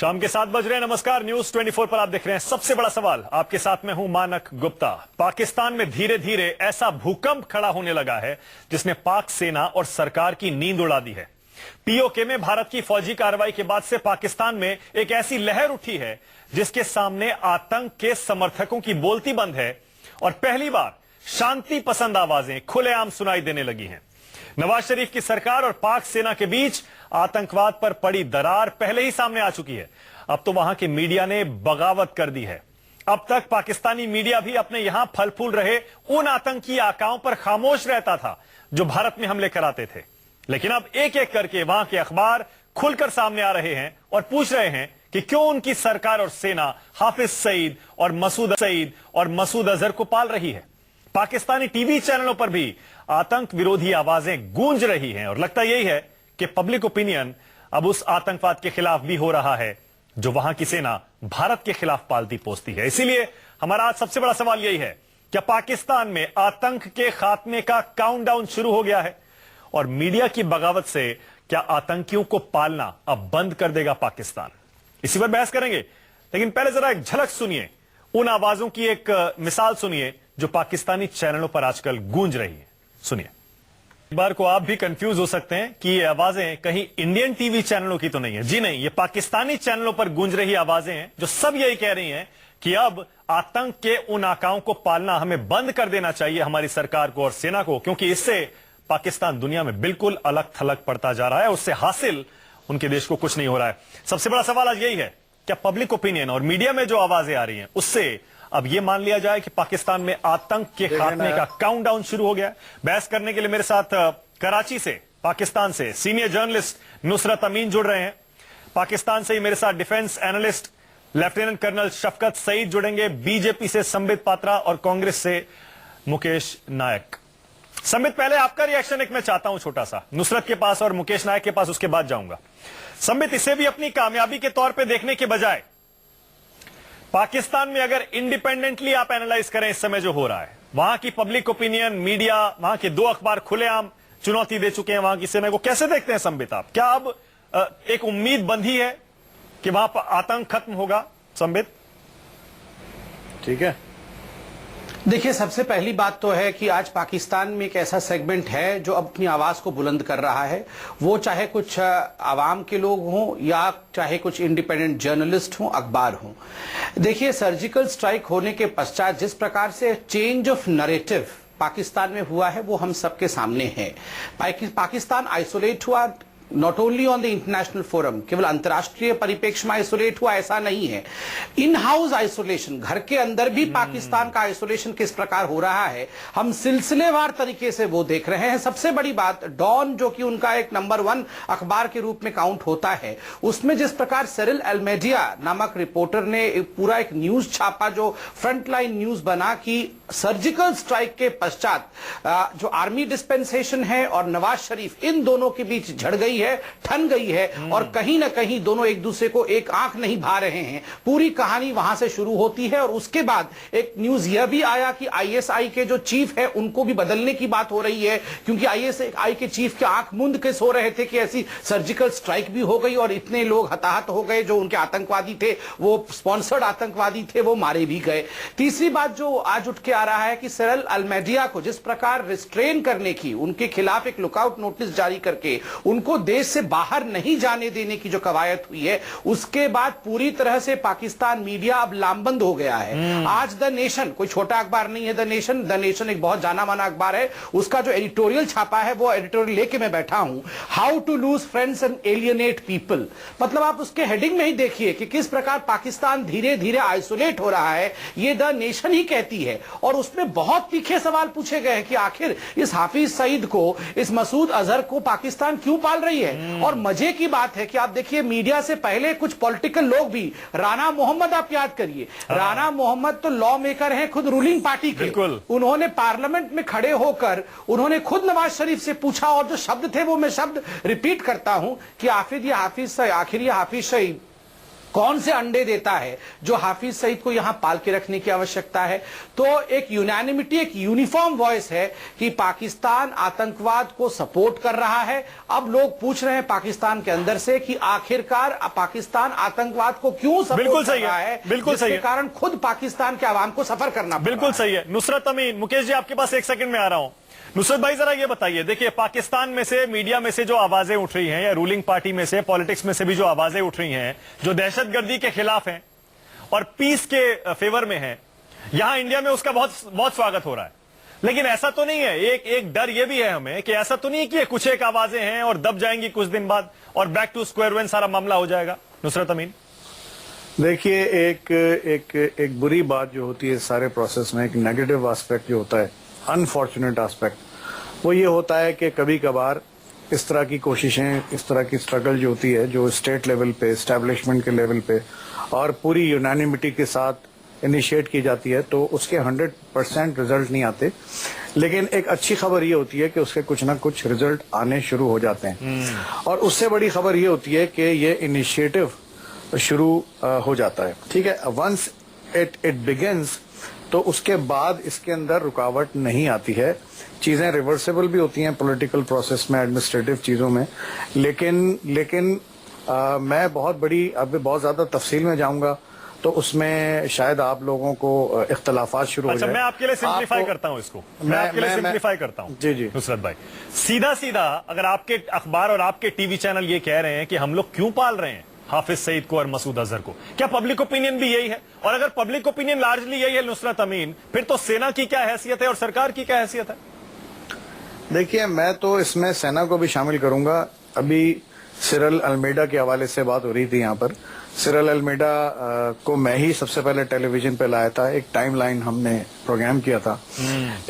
शाम के 7 बज रहे हैं। नमस्कार, न्यूज 24 पर आप देख रहे हैं सबसे बड़ा सवाल। आपके साथ में हूं मानक गुप्ता। पाकिस्तान में धीरे धीरे ऐसा भूकंप खड़ा होने लगा है जिसने पाक सेना और सरकार की नींद उड़ा दी है। पीओके में भारत की फौजी कार्रवाई के बाद से पाकिस्तान में एक ऐसी लहर उठी है जिसके सामने आतंक के समर्थकों की बोलती बंद है और पहली बार शांति पसंद आवाजें खुलेआम सुनाई देने लगी हैं। नवाज शरीफ की सरकार और पाक सेना के बीच आतंकवाद पर पड़ी दरार पहले ही सामने आ चुकी है। अब तो वहां के मीडिया ने बगावत कर दी है। अब तक पाकिस्तानी मीडिया भी अपने यहां फल फूल रहे उन आतंकी आकाओं पर खामोश रहता था जो भारत में हमले कराते थे, लेकिन अब एक एक करके वहां के अखबार खुलकर सामने आ रहे हैं और पूछ रहे हैं कि क्यों उनकी सरकार और सेना हाफिज सईद और मसूद अजहर को पाल रही है। पाकिस्तानी टीवी चैनलों पर भी आतंक विरोधी आवाजें गूंज रही हैं और लगता यही है कि पब्लिक ओपिनियन अब उस आतंकवाद के खिलाफ भी हो रहा है जो वहां की सेना भारत के खिलाफ पालती पोसती है। इसीलिए हमारा आज सबसे बड़ा सवाल यही है, क्या पाकिस्तान में आतंक के खात्मे का काउंटडाउन शुरू हो गया है और मीडिया की बगावत से क्या आतंकियों को पालना अब बंद कर देगा पाकिस्तान? इसी पर बहस करेंगे, लेकिन पहले जरा एक झलक सुनिए, उन आवाजों की एक मिसाल सुनिए जो पाकिस्तानी चैनलों पर आजकल गूंज रही है। सुनिए। एक बार को आप भी कंफ्यूज हो सकते हैं कि ये आवाजें कहीं इंडियन टीवी चैनलों की तो नहीं है। जी नहीं, ये पाकिस्तानी चैनलों पर गूंज रही आवाजें हैं जो सब यही कह रही हैं कि अब आतंक के उन आकाओं को पालना हमें बंद कर देना चाहिए, हमारी सरकार को और सेना को, क्योंकि इससे पाकिस्तान दुनिया में बिल्कुल अलग थलग पड़ता जा रहा है, उससे हासिल उनके देश को कुछ नहीं हो रहा है। सबसे बड़ा सवाल आज यही है, क्या पब्लिक ओपिनियन और मीडिया में जो आवाजें आ रही हैं उससे अब यह मान लिया जाए कि पाकिस्तान में आतंक के खात्मे का काउंटडाउन शुरू हो गया है? बहस करने के लिए मेरे साथ कराची से, पाकिस्तान से सीनियर जर्नलिस्ट नुसरत अमीन जुड़ रहे हैं। पाकिस्तान से ही मेरे साथ डिफेंस एनालिस्ट लेफ्टिनेंट कर्नल शफकत सईद जुड़ेंगे। बीजेपी से संबित पात्रा और कांग्रेस से मुकेश नायक। संबित, पहले आपका रिएक्शन एक मैं चाहता हूं छोटा सा, नुसरत के पास और मुकेश नायक के पास उसके बाद जाऊंगा। संबित, इसे भी अपनी कामयाबी के तौर पर देखने के बजाय पाकिस्तान में अगर इंडिपेंडेंटली आप एनालाइज करें इस समय जो हो रहा है, वहां की पब्लिक ओपिनियन, मीडिया, वहां के दो अखबार खुलेआम चुनौती दे चुके हैं वहां की सेना को, कैसे देखते हैं संबित आप? क्या अब एक उम्मीद बंधी है कि वहां पर आतंक खत्म होगा? संबित ठीक है। देखिए, सबसे पहली बात तो है कि आज पाकिस्तान में एक ऐसा सेगमेंट है जो अपनी आवाज को बुलंद कर रहा है, वो चाहे कुछ आवाम के लोग हों या चाहे कुछ इंडिपेंडेंट जर्नलिस्ट हों, अखबार हों। देखिए, सर्जिकल स्ट्राइक होने के पश्चात जिस प्रकार से चेंज ऑफ नैरेटिव पाकिस्तान में हुआ है वो हम सबके सामने है। पाकिस्तान आइसोलेट हुआ, not only on the international forum, केवल अंतर्राष्ट्रीय परिप्रेक्ष्य में आइसोलेट हुआ ऐसा नहीं है, इन हाउस आइसोलेशन, घर के अंदर भी पाकिस्तान का आइसोलेशन किस प्रकार हो रहा है हम सिलसिलेवार तरीके से वो देख रहे हैं। सबसे बड़ी बात, डॉन जो कि उनका एक नंबर 1 अखबार के रूप में काउंट होता है, उसमें जिस प्रकार सिरिल अल्मेडिया नामक रिपोर्टर ने पूरा एक न्यूज छापा जो फ्रंटलाइन न्यूज बना कि सर्जिकल स्ट्राइक के पश्चात जो आर्मी डिस्पेंसेशन है और नवाज शरीफ, इन दोनों के बीच झड़ गई है, ठन गई है और कहीं ना कहीं दोनों एक दूसरे को एक आंख नहीं भा रहे हैं। पूरी कहानी वहां से शुरू होती है और उसके बाद एक न्यूज यह भी आया कि आईएसआई के जो चीफ है उनको भी बदलने की बात हो रही है, क्योंकि आईएसआई के चीफ के आंख मूंद के सो रहे थे कि ऐसी सर्जिकल स्ट्राइक भी हो गई और इतने लोग हताहत हो गए, जो उनके आतंकवादी थे, वो स्पॉन्सर्ड आतंकवादी थे, वो मारे भी गए। तीसरी बात जो आज उठ के आ रहा है कि सिरिल अल्मेडिया को जिस प्रकार रिस्ट्रेन करने की, उनके खिलाफ एक लुकआउट नोटिस जारी करके उनको देश से बाहर नहीं जाने देने की जो कवायद हुई है, उसके बाद पूरी तरह से पाकिस्तान मीडिया अब लामबंद हो गया है। आज द नेशन कोई छोटा अखबार नहीं है, द नेशन एक बहुत जाना माना अखबार है, उसका जो एडिटोरियल छापा है वो एडिटोरियल लेके मैं बैठा हूं, how to lose friends and alienate people. मतलब आप उसके हेडिंग में ही देखिए कि किस प्रकार पाकिस्तान धीरे धीरे आइसोलेट हो रहा है, ये द नेशन ही कहती है। और उसमें बहुत तीखे सवाल पूछे गए हैं कि आखिर इस हाफिज सईद को, इस मसूद अजहर को पाकिस्तान क्यों पाल रही है। और मजे की बात है कि आप देखिए, मीडिया से पहले कुछ पॉलिटिकल लोग भी, राणा मोहम्मद आप याद करिए, राणा मोहम्मद तो लॉ मेकर हैं खुद रूलिंग पार्टी के, उन्होंने पार्लियामेंट में खड़े होकर उन्होंने खुद नवाज शरीफ से पूछा, और जो शब्द थे वो मैं शब्द रिपीट करता हूं कि आखिर ये हाफिज सईद कौन से अंडे देता है जो हाफिज सईद को यहां पाल के रखने की आवश्यकता है। तो एक यूनानिमिटी, एक यूनिफॉर्म वॉइस है कि पाकिस्तान आतंकवाद को सपोर्ट कर रहा है। अब लोग पूछ रहे हैं पाकिस्तान के अंदर से कि आखिरकार पाकिस्तान आतंकवाद को क्यों सपोर्ट कर रहा है, बिल्कुल सही है, कारण खुद पाकिस्तान के आवाम को सफर करना पड़ बिल्कुल सही है। नुसरत अमीन, मुकेश जी आपके पास एक सेकंड में आ रहा हूं। नुसरत भाई जरा ये बताइए, देखिए पाकिस्तान में से, मीडिया में से जो आवाजें उठ रही हैं, या रूलिंग पार्टी में से, पॉलिटिक्स में से भी जो आवाजें उठ रही हैं जो दहशतगर्दी के खिलाफ हैं और पीस के फेवर में हैं, यहां इंडिया में उसका बहुत बहुत स्वागत हो रहा है। लेकिन ऐसा तो नहीं है, एक डर ये भी है हमें कि ऐसा तो नहीं है कि ये कुछ एक आवाजें हैं और दब जाएंगी कुछ दिन बाद और बैक टू स्क्वायर वन सारा मामला हो जाएगा। नुसरत अमीन, देखिए, एक बुरी बात जो होती है सारे प्रोसेस में, एक नेगेटिव एस्पेक्ट जो होता है, अनफॉर्चुनेट एस्पेक्ट, वो ये होता है कि कभी कभार इस तरह की कोशिशें, इस तरह की स्ट्रगल जो होती है, जो स्टेट लेवल पे, एस्टैब्लिशमेंट के लेवल पे और पूरी यूनानिमिटी के साथ इनिशिएट की जाती है, तो उसके 100% रिजल्ट नहीं आते। लेकिन एक अच्छी खबर ये होती है कि उसके कुछ ना कुछ रिजल्ट आने शुरू हो जाते हैं। और उससे बड़ी खबर ये होती है कि ये इनिशिएटिव शुरू हो जाता है। ठीक है, वंस इट बिगिंस, तो उसके बाद इसके अंदर रुकावट नहीं आती है। चीजें रिवर्सेबल भी होती हैं पॉलिटिकल प्रोसेस में, एडमिनिस्ट्रेटिव चीजों में, लेकिन मैं बहुत ज्यादा तफसील में जाऊंगा तो उसमें शायद आप लोगों को इख्तलाफात शुरू हो जाए। मैं आपके लिए सिंप्लीफाई करता हूं इसको, मैं आपके लिए सिंप्लीफाई करता हूं। जी जी नुसरत भाई, सीधा सीधा अगर आपके अखबार और आपके टीवी चैनल ये कह रहे हैं कि हम लोग क्यों पाल रहे हैं हाफिज सईद को और मसूद अजहर को, क्या पब्लिक ओपिनियन भी यही है? और अगर पब्लिक ओपिनियन लार्जली यही है नुसरत अमीन, फिर तो सेना की क्या हैसियत है और सरकार की क्या हैसियत है? देखिए, मैं तो इसमें सेना को भी शामिल करूंगा। अभी सिरल अल्मेडा के हवाले से बात हो रही थी यहाँ पर। सिरल अल्मेडा को मैं ही सबसे पहले टेलीविजन पे लाया था। एक टाइमलाइन हमने प्रोग्राम किया था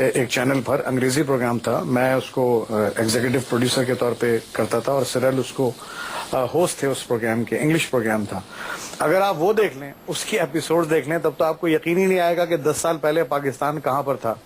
एक चैनल पर, अंग्रेजी प्रोग्राम था। मैं उसको एग्जीक्यूटिव प्रोड्यूसर के तौर पे करता था और सिरल उसको होस्ट थे उस प्रोग्राम के, इंग्लिश प्रोग्राम था। अगर आप वो देख लें, उसकी एपिसोड देख लें, तब तो आपको यकीन ही नहीं आएगा कि 10 साल पहले पाकिस्तान कहाँ पर था।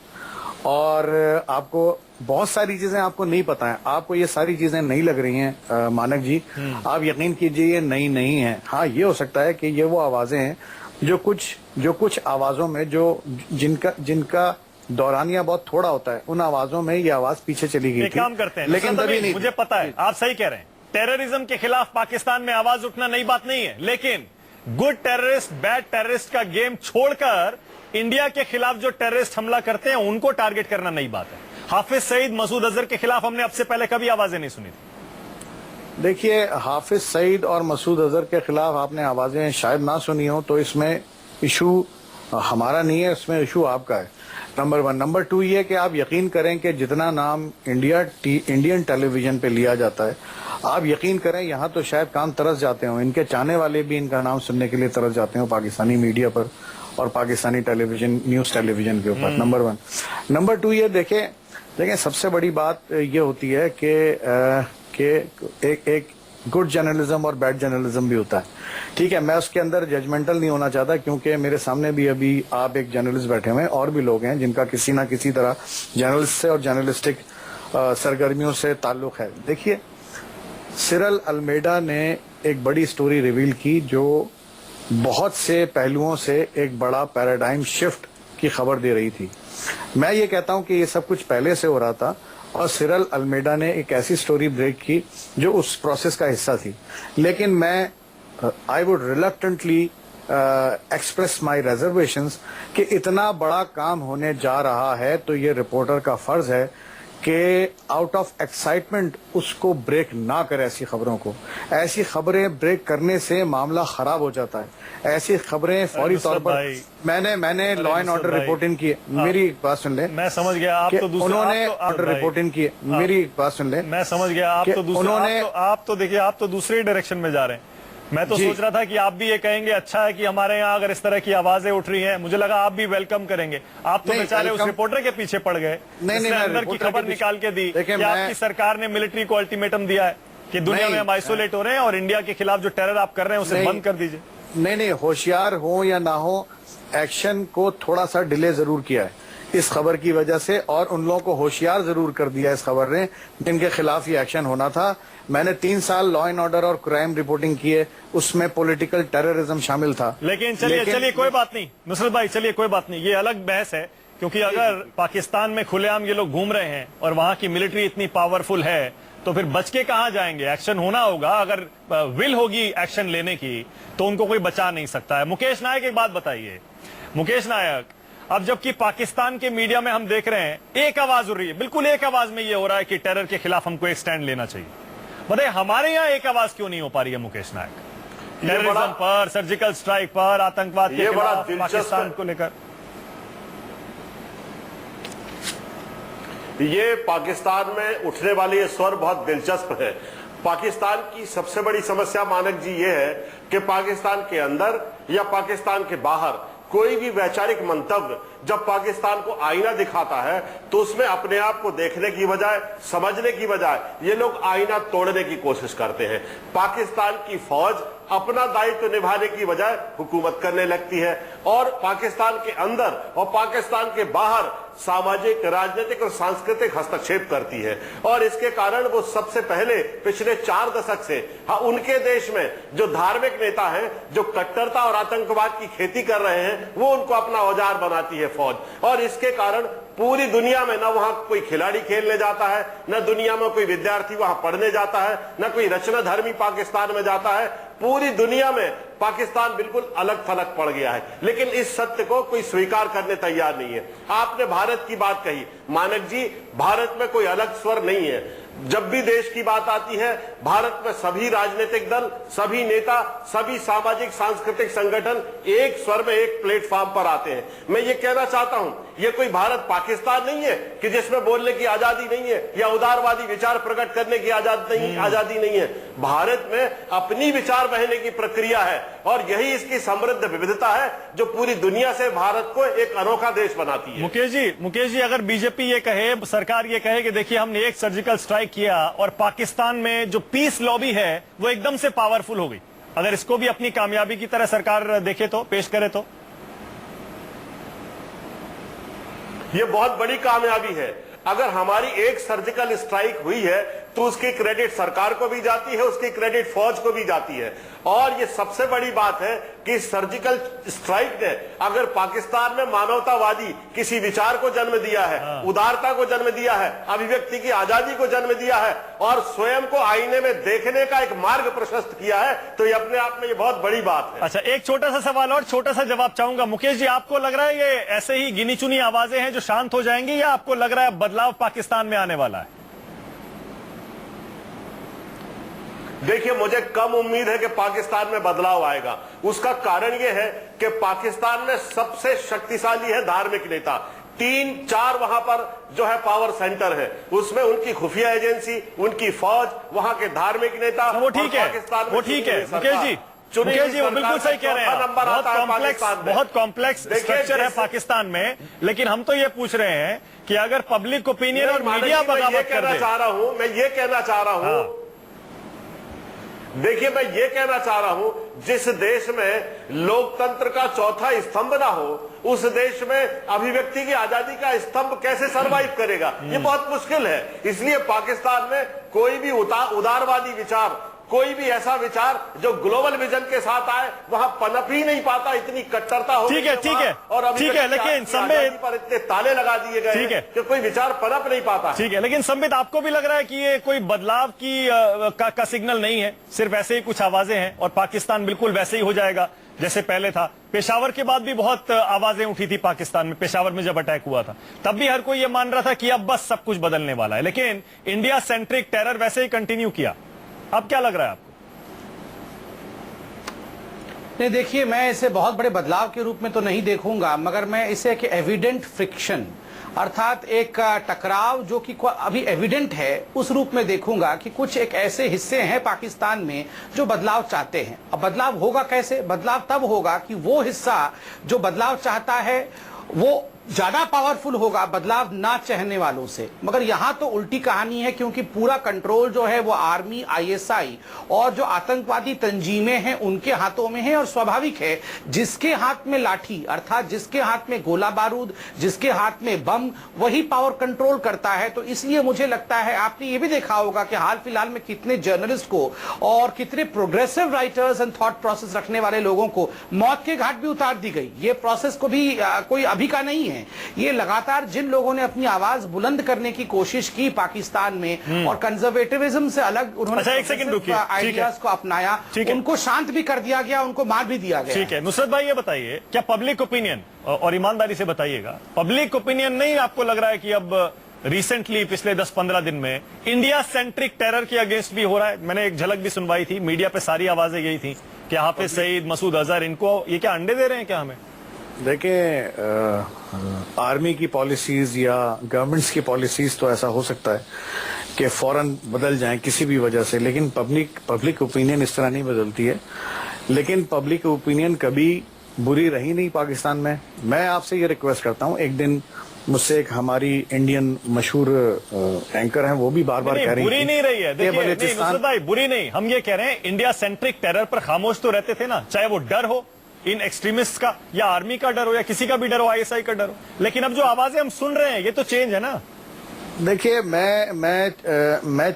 और आपको बहुत सारी चीजें आपको नहीं पता है, आपको ये सारी चीजें नहीं लग रही हैं मानक जी, आप यकीन कीजिए ये नई नहीं है। हाँ, ये हो सकता है कि ये वो आवाजें हैं जो कुछ आवाजों में जिनका दौरानिया बहुत थोड़ा होता है, उन आवाजों में ये आवाज पीछे चली गई थी। काम करते हैं, लेकिन तभी नहीं, मुझे पता है आप सही कह रहे हैं, टेररिज्म के खिलाफ पाकिस्तान में आवाज उठना नई बात नहीं है, लेकिन गुड टेररिस्ट बैड टेररिस्ट का गेम छोड़कर इंडिया के खिलाफ जो टेररिस्ट हमला करते हैं उनको टारगेट करना नई बात है। हाफिज सईद, मसूद अजहर के खिलाफ हमने अब से पहले कभी आवाजें नहीं सुनी थी। देखिए, हाफिज सईद और मसूद अजहर के खिलाफ आपने आवाजें शायद ना सुनी हो, तो इसमें इशू हमारा नहीं है, इसमें इशू आपका है, नंबर 1। नंबर 2 ये कि आप यकीन करें कि जितना नाम इंडियन टेलीविजन पे लिया जाता है, आप यकीन करें यहाँ तो शायद कान तरस जाते हो, इनके चाहने वाले भी इनका नाम सुनने के लिए तरस जाते हो पाकिस्तानी मीडिया पर और पाकिस्तानी टेलीविजन, न्यूज टेलीविजन के ऊपर। नंबर 1। नंबर 2 ये देखें सबसे बड़ी बात ये होती है कि एक गुड जर्नलिज्म और बैड जर्नलिज्म भी होता है। ठीक है, मैं उसके अंदर जजमेंटल नहीं होना चाहता, क्योंकि मेरे सामने भी अभी आप एक जर्नलिस्ट बैठे हुए हैं और भी लोग हैं जिनका किसी ना किसी तरह जर्नलिस्ट से और जर्नलिस्टिक सरगर्मियों से ताल्लुक है। देखिए, सिरल अल्मेडा ने एक बड़ी स्टोरी रिवील की जो बहुत से पहलुओं से एक बड़ा पैराडाइम शिफ्ट की खबर दे रही थी। मैं ये कहता हूं कि ये सब कुछ पहले से हो रहा था और सिरल अल्मेडा ने एक ऐसी स्टोरी ब्रेक की जो उस प्रोसेस का हिस्सा थी। लेकिन मैं I would reluctantly express my reservations कि इतना बड़ा काम होने जा रहा है तो ये रिपोर्टर का फर्ज है कि आउट ऑफ एक्साइटमेंट उसको ब्रेक ना करे। ऐसी खबरें ब्रेक करने से मामला खराब हो जाता है। ऐसी खबरें फौरी तौर पर मैंने लॉ एंड ऑर्डर रिपोर्टिंग की, मेरी बात सुन ले। मैं समझ गया, आप तो दूसरे, उन्होंने ऑर्डर रिपोर्टिंग की, मेरी बात सुन ले। मैं समझ गया, आप तो दूसरे, आप तो देखिए, आप तो दूसरे डायरेक्शन में जा रहे हैं। मैं तो सोच रहा था कि आप भी ये कहेंगे अच्छा है कि हमारे यहाँ अगर इस तरह की आवाजें उठ रही हैं, मुझे लगा आप भी वेलकम करेंगे। आप तो बेचारे उस रिपोर्टर के पीछे पड़ गए, नहीं, अंदर की खबर निकाल के दी कि आपकी सरकार ने मिलिट्री को अल्टीमेटम दिया है कि दुनिया में हम आइसोलेट हो रहे हैं और इंडिया के खिलाफ जो टेरर आप कर रहे हैं उसे बंद कर दीजिए। नहीं, होशियार हो या ना हो, एक्शन को थोड़ा सा डिले जरूर किया है। इस खबर की वजह से, और उन लोगों को होशियार जरूर कर दिया इस खबर ने जिनके खिलाफ ये एक्शन होना था। मैंने 3 साल लॉ एंड ऑर्डर और क्राइम रिपोर्टिंग की है, उसमें पॉलिटिकल टेररिज्म शामिल था। लेकिन चलिए कोई बात नहीं नुसरत भाई, चलिए कोई बात नहीं, ये अलग बहस है, क्योंकि अगर पाकिस्तान में खुलेआम ये लोग घूम रहे हैं और वहां की मिलिट्री इतनी पावरफुल है तो फिर बच के कहां जाएंगे? एक्शन होना होगा। अगर विल होगी एक्शन लेने की तो उनको कोई बचा नहीं सकता है। मुकेश नायक, एक बात बताइए मुकेश नायक, अब जबकि पाकिस्तान के मीडिया में हम देख रहे हैं एक आवाज उड़ रही है, बिल्कुल एक आवाज में ये हो रहा है कि टेरर के खिलाफ हमको एक स्टैंड लेना चाहिए, बताइए हमारे यहाँ एक आवाज क्यों नहीं हो पा रही है मुकेश नायक? टेररिज्म पर, सर्जिकल स्ट्राइक पर, आतंकवाद के खिलाफ पाकिस्तान को लेकर। ये पाकिस्तान में उठने वाली ये स्वर बहुत दिलचस्प है। पाकिस्तान की सबसे बड़ी समस्या मानक जी ये है कि पाकिस्तान के अंदर या पाकिस्तान के बाहर कोई भी वैचारिक मंतव्य जब पाकिस्तान को आईना दिखाता है तो उसमें अपने आप को देखने की बजाय, समझने की बजाय ये लोग आईना तोड़ने की कोशिश करते हैं। पाकिस्तान की फौज अपना दायित्व निभाने की बजाय हुकूमत करने लगती है और पाकिस्तान के अंदर और पाकिस्तान के बाहर सामाजिक, राजनीतिक और सांस्कृतिक हस्तक्षेप करती है। और इसके कारण वो सबसे पहले पिछले 4 दशक से उनके देश में जो धार्मिक नेता हैं, जो कट्टरता और आतंकवाद की खेती कर रहे हैं, वो उनको अपना औजार बनाती है फौज। और इसके कारण पूरी दुनिया में न वहां कोई खिलाड़ी खेलने जाता है, न दुनिया में कोई विद्यार्थी वहां पढ़ने जाता है, न कोई रचना धर्मी पाकिस्तान में जाता है। पूरी दुनिया में पाकिस्तान बिल्कुल अलग थलग पड़ गया है, लेकिन इस सत्य को कोई स्वीकार करने तैयार नहीं है। आपने भारत की बात कही, मानक जी, भारत में कोई अलग स्वर नहीं है। जब भी देश की बात आती है, भारत में सभी राजनीतिक दल, सभी नेता, सभी सामाजिक सांस्कृतिक संगठन एक स्वर में, एक प्लेटफॉर्म पर आते हैं। मैं ये कहना चाहता हूं, ये कोई भारत पाकिस्तान नहीं है कि जिसमें बोलने की आजादी नहीं है या उदारवादी विचार प्रकट करने की आजादी नहीं है। भारत में अपनी विचार बहने की प्रक्रिया है और यही इसकी समृद्ध विविधता है जो पूरी दुनिया से भारत को एक अनोखा देश बनाती है। मुकेश जी, अगर बीजेपी ये कहे, सरकार ये कहे कि देखिए हमने एक सर्जिकल स्ट्राइक किया और पाकिस्तान में जो पीस लॉबी है वो एकदम से पावरफुल हो गई, अगर इसको भी अपनी कामयाबी की तरह सरकार देखे तो, पेश करे तो? ये बहुत बड़ी कामयाबी है। अगर हमारी एक सर्जिकल स्ट्राइक हुई है तो उसकी क्रेडिट सरकार को भी जाती है, उसकी क्रेडिट फौज को भी जाती है। और ये सबसे बड़ी बात है कि सर्जिकल स्ट्राइक ने अगर पाकिस्तान में मानवतावादी किसी विचार को जन्म दिया है, उदारता को जन्म दिया है, अभिव्यक्ति की आजादी को जन्म दिया है और स्वयं को आईने में देखने का एक मार्ग प्रशस्त किया है, तो ये अपने आप में ये बहुत बड़ी बात है। अच्छा, एक छोटा सा सवाल और छोटा सा जवाब चाहूंगा। मुकेश जी, आपको लग रहा है ये ऐसे ही गिनी चुनी आवाजें हैं जो शांत हो जाएंगी, या आपको लग रहा है बदलाव पाकिस्तान में आने वाला है? देखिए, मुझे कम उम्मीद है कि पाकिस्तान में बदलाव आएगा। उसका कारण यह है कि पाकिस्तान में सबसे शक्तिशाली है धार्मिक नेता। 3-4 वहां पर जो है पावर सेंटर है, उसमें उनकी खुफिया एजेंसी, उनकी फौज, वहां के धार्मिक नेता। वो ठीक है, वो ठीक है मुकेश जी, वो बिल्कुल सही कह रहे हैं। बहुत कॉम्प्लेक्स स्ट्रक्चर है पाकिस्तान में, लेकिन हम तो ये पूछ रहे हैं कि अगर पब्लिक ओपिनियन और मीडिया बगावत कर दे। मैं ये कहना चाह रहा हूं, देखिए, मैं ये कहना चाह रहा हूं, जिस देश में लोकतंत्र का चौथा स्तंभ ना हो, उस देश में अभिव्यक्ति की आजादी का स्तंभ कैसे सरवाइव करेगा? ये बहुत मुश्किल है। इसलिए पाकिस्तान में कोई भी उदारवादी विचार, कोई भी ऐसा विचार जो ग्लोबल विजन के साथ आए, वहां पनप ही नहीं पाता। इतनी कट्टरता हो, ठीक है, और ठीक है, लेकिन संबित पर इतने ताले लगा दिए गए हैं कि कोई विचार पनप नहीं पाता। ठीक है, लेकिन संबित, आपको भी लग रहा है कि ये कोई बदलाव की का सिग्नल नहीं है, सिर्फ ऐसे ही कुछ आवाजें हैं और पाकिस्तान बिल्कुल वैसे ही हो जाएगा जैसे पहले था? पेशावर के बाद भी बहुत आवाजें उठी थी पाकिस्तान में, पेशावर में जब अटैक हुआ था तब भी हर कोई ये मान रहा था कि अब बस सब कुछ बदलने वाला है, लेकिन इंडिया सेंट्रिक टेरर वैसे ही कंटिन्यू किया। अब क्या लग रहा है आपको? नहीं, देखिए, मैं इसे बहुत बड़े बदलाव के रूप में तो नहीं देखूंगा, मगर मैं इसे एक एविडेंट फ्रिक्शन, अर्थात एक टकराव जो कि अभी एविडेंट है, उस रूप में देखूंगा कि कुछ एक ऐसे हिस्से हैं पाकिस्तान में जो बदलाव चाहते हैं। अब बदलाव होगा कैसे? बदलाव तब होगा कि वो हिस्सा जो बदलाव चाहता है वो ज्यादा पावरफुल होगा बदलाव ना चाहने वालों से, मगर यहां तो उल्टी कहानी है, क्योंकि पूरा कंट्रोल जो है वो आर्मी, आईएसआई और जो आतंकवादी तंजीमें हैं उनके हाथों में है। और स्वाभाविक है, जिसके हाथ में लाठी अर्थात जिसके हाथ में गोला बारूद, जिसके हाथ में बम, वही पावर कंट्रोल करता है। तो इसलिए मुझे लगता है, आपने ये भी देखा होगा कि हाल फिलहाल में कितने जर्नलिस्ट को और कितने progressive writers and thought process रखने वाले लोगों को मौत के घाट भी उतार दी गई। ये प्रोसेस को भी कोई अभी का नहीं है। ये लगातार जिन लोगों ने अपनी आवाज बुलंद करने की कोशिश की पाकिस्तान में और कंजर्वेटिविज्म से अलग उन्होंने आइडियाज को अपनाया, उनको शांत भी कर दिया गया, उनको मार भी दिया गया। ठीक है, नुसरत भाई ये बताइए, क्या पब्लिक ओपिनियन, और ईमानदारी से बताइएगा, पब्लिक ओपिनियन नहीं आपको लग रहा है कि अब रिसेंटली पिछले 10-15 दिन में इंडिया सेंट्रिक टेरर के अगेंस्ट भी हो रहा है? मैंने एक झलक भी सुनवाई थी, मीडिया पे सारी आवाजें यही थी कि हाफिज सईद, मसूद अजहर, इनको ये क्या अंडे दे रहे हैं क्या हमें? देखिए, आर्मी की पॉलिसीज या गवर्नमेंट्स की पॉलिसीज तो ऐसा हो सकता है कि फौरन बदल जाएं किसी भी वजह से, लेकिन पब्लिक ओपिनियन इस तरह नहीं बदलती है। लेकिन पब्लिक ओपिनियन कभी बुरी रही नहीं पाकिस्तान में। मैं आपसे ये रिक्वेस्ट करता हूं, एक दिन मुझसे एक हमारी इंडियन मशहूर एंकर हैं, वो भी बार बार कह रही बुरी नहीं रही है। देखिए नुसरत भाई, बुरी नहीं, हम ये कह रहे हैं इंडिया सेंट्रिक टेरर पर खामोश तो रहते थे ना, चाहे वो डर हो इन एक्सट्रीमिस्ट का, या आर्मी का डर हो, या किसी का भी डर हो, आईएसआई का डर हो। लेकिन अब जो आवाजें हम सुन रहे हैं, ये तो चेंज है ना। देखिए, मैं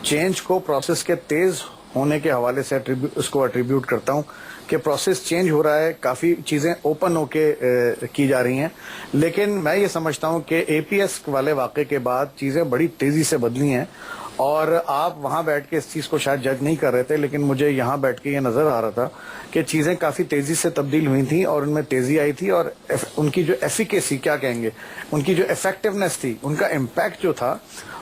चेंज को प्रोसेस के तेज होने के हवाले से उसको अट्रीब्यूट करता हूं कि प्रोसेस चेंज हो रहा है, काफी चीजें ओपन होके की जा रही हैं। लेकिन मैं ये समझता हूं कि एपीएस वाले वाकये के बाद चीजें बड़ी तेजी से बदली हैं, और आप वहां बैठ के इस चीज को शायद जज नहीं कर रहे थे, लेकिन मुझे यहां बैठ के ये नजर आ रहा था कि चीजें काफी तेजी से तब्दील हुई थी और उनमें तेजी आई थी, और उनकी जो एफिकेसी, क्या कहेंगे, उनकी जो इफेक्टिवनेस थी, उनका इम्पैक्ट जो था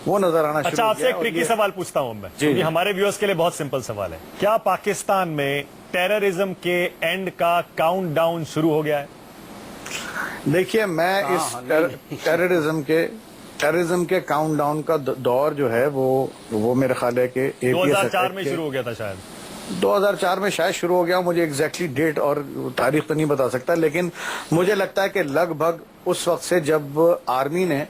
वो नजर आना शुरू हो गया। अच्छा, आपसे एक ट्रिकी सवाल पूछता हूं मैं, क्योंकि हमारे व्यूअर्स के लिए बहुत सिंपल सवाल है। क्या पाकिस्तान में टेररिज्म के एंड का काउंटडाउन शुरू हो गया है? देखिए, मैं इस टेररिज्म के काउंटडाउन का दौर जो है वो मेरे ख्याल है कि 2004 में शुरू हो गया था, शायद 2004 में शायद शुरू हो गया। मुझे एग्जैक्टली डेट और तारीख तो नहीं बता सकता, लेकिन मुझे लगता है कि लगभग उस वक्त से जब आर्मी ने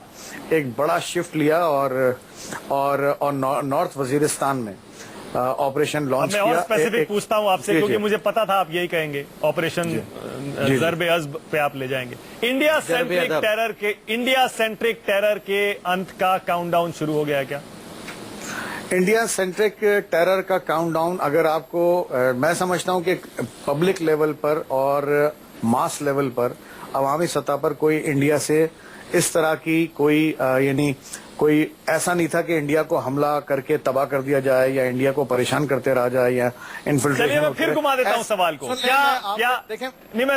एक बड़ा शिफ्ट लिया और नॉर्थ वजीरिस्तान में ऑपरेशन लॉन्च किया। मैं और स्पेसिफिक पूछता हूं आपसे, क्योंकि मुझे पता था आप यही कहेंगे, ऑपरेशन ज़र्ब-ए-अज़्ब पे आप ले जाएंगे। इंडिया सेंट्रिक टेरर के अंत का काउंटडाउन शुरू हो गया है क्या? इंडिया सेंट्रिक टेरर का काउंटडाउन, अगर आपको मैं समझता हूं कि पब्लिक लेवल पर और मास लेवल पर, अवामी सतह पर कोई इंडिया से इस तरह की कोई ऐसा नहीं था कि इंडिया को हमला करके तबाह कर दिया जाए या इंडिया को परेशान करते रह जाए या इन्फिल्ट्रेशन। चलिए, मैं फिर घुमा देता हूं सवाल को। मैं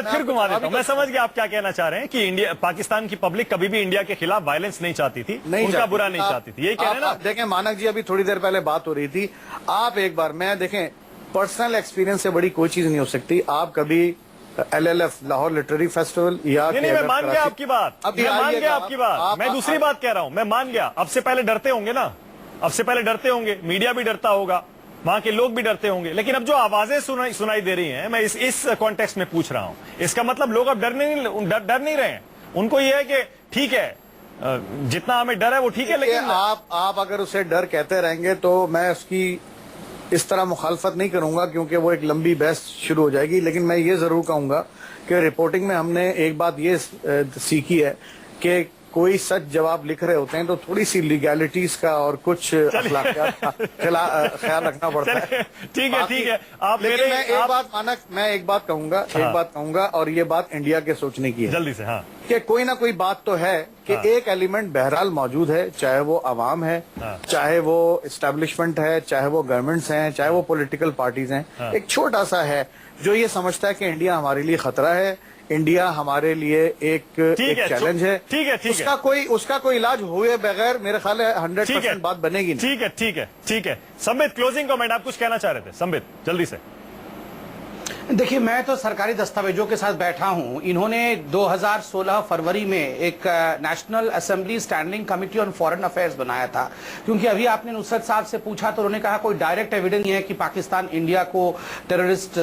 फिर घुमा देता हूं। मैं समझ गया आप क्या कहना चाह रहे हैं कि पाकिस्तान की पब्लिक कभी भी इंडिया के खिलाफ वायलेंस नहीं चाहती थी, उनका बुरा नहीं चाहती थी, यही कह रहे हैं ना? देखें मानक जी, अभी थोड़ी देर पहले बात हो रही थी, आप एक बार, मैं देखें, पर्सनल एक्सपीरियंस से बड़ी कोई चीज नहीं हो सकती। आप कभी LLF लाहौर लिटरेरी फेस्टिवल या नहीं, मैं मान गया आपकी बात, मैं दूसरी बात कह रहा हूं, मैं मान गया। अब से पहले डरते होंगे ना, अब से पहले डरते होंगे, मीडिया भी डरता होगा, वहां के लोग भी डरते होंगे, लेकिन अब जो आवाजें सुनाई दे रही हैं, मैं इस कॉन्टेक्स्ट में पूछ रहा हूं, इसका मतलब लोग अब डर नहीं रहे हैं। उनको ये है कि ठीक है, जितना हमें डर है वो ठीक है, लेकिन आप अगर उसे डर कहते रहेंगे तो मैं उसकी इस तरह मुखालफत नहीं करूंगा, क्योंकि वो एक लंबी बहस शुरू हो जाएगी। लेकिन मैं ये जरूर कहूंगा कि रिपोर्टिंग में हमने एक बात ये सीखी है कि कोई सच जब आप लिख रहे होते हैं तो थोड़ी सी लीगैलिटीज का और कुछ अखलाकियात का ख्याल रखना पड़ता है। ठीक है, आप लेकिन मैं एक बात कहूंगा, और ये बात इंडिया के सोचने की है, जल्दी से, हाँ, कि कोई ना कोई बात तो है कि एक एलिमेंट बहरहाल मौजूद है, चाहे वो अवाम है, चाहे वो एस्टेब्लिशमेंट है, चाहे वो गवर्नमेंट्स हैं, चाहे वो पॉलिटिकल पार्टीज हैं, एक छोटा सा है जो ये समझता है कि इंडिया हमारे लिए खतरा है, इंडिया हमारे लिए एक चैलेंज है। ठीक है, उसका कोई इलाज हुए बगैर मेरे ख्याल है 100% बात बनेगी नहीं। ठीक है। संबित, क्लोजिंग कमेंट, आप कुछ कहना चाह रहे थे? संबित, जल्दी से। देखिए, मैं तो सरकारी दस्तावेजों के साथ बैठा हूं। इन्होंने 2016 फरवरी में एक national assembly standing committee on foreign affairs बनाया था, क्योंकि अभी आपने नुसरत साहब से पूछा तो उन्होंने कहा कोई डायरेक्ट एविडेंस नहीं है कि पाकिस्तान इंडिया को टेररिस्ट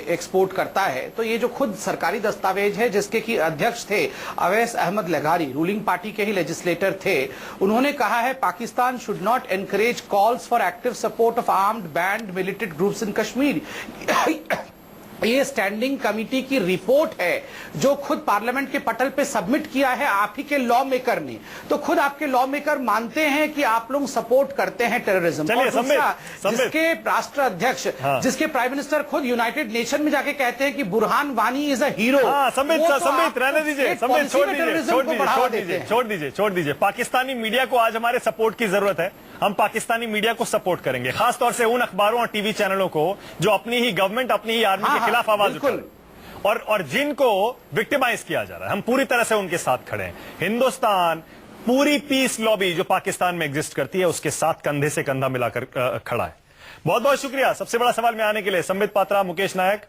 एक्सपोर्ट करता है। तो ये जो खुद सरकारी दस्तावेज है, जिसके की अध्यक्ष थे अवैस अहमद लगारी, रूलिंग पार्टी के ही लेजिस्लेटर थे, उन्होंने कहा है Pakistan should not encourage calls for active support of armed band militant groups in Kashmir. ये स्टैंडिंग कमेटी की रिपोर्ट है जो खुद पार्लियामेंट के पटल पे सबमिट किया है आप ही के लॉ मेकर ने। तो खुद आपके लॉ मेकर मानते हैं कि आप लोग सपोर्ट करते हैं टेररिज्म। और दूसरा, जिसके राष्ट्र अध्यक्ष, जिसके प्राइम मिनिस्टर खुद यूनाइटेड नेशन में जाके कहते हैं कि Burhan Wani is a hero. रहने दीजिए, छोड़ दीजिए। पाकिस्तानी मीडिया को आज हमारे सपोर्ट की जरूरत है। हम पाकिस्तानी मीडिया को सपोर्ट करेंगे, खासतौर से उन अखबारों और टीवी चैनलों को जो अपनी ही गवर्नमेंट, अपनी ही आर्मी के खिलाफ आवाज उठा रहे हैं और जिनको विक्टिमाइज किया जा रहा है। हम पूरी तरह से उनके साथ खड़े हैं। हिंदुस्तान पूरी पीस लॉबी जो पाकिस्तान में एग्जिस्ट करती है उसके साथ कंधे से कंधा मिलाकर खड़ा है। बहुत बहुत शुक्रिया सबसे बड़ा सवाल में आने के लिए संबित पात्रा, मुकेश नायक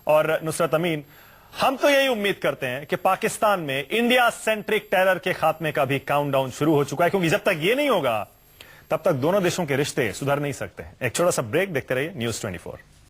और नुसरत अमीन। हम तो यही उम्मीद करते हैं कि पाकिस्तान में इंडिया सेंट्रिक टेरर के खात्मे का भी काउंटडाउन शुरू हो चुका है, क्योंकि जब तक ये नहीं होगा तब तक दोनों देशों के रिश्ते सुधर नहीं सकते। एक छोटा सा ब्रेक, देखते रहिए न्यूज़ 24।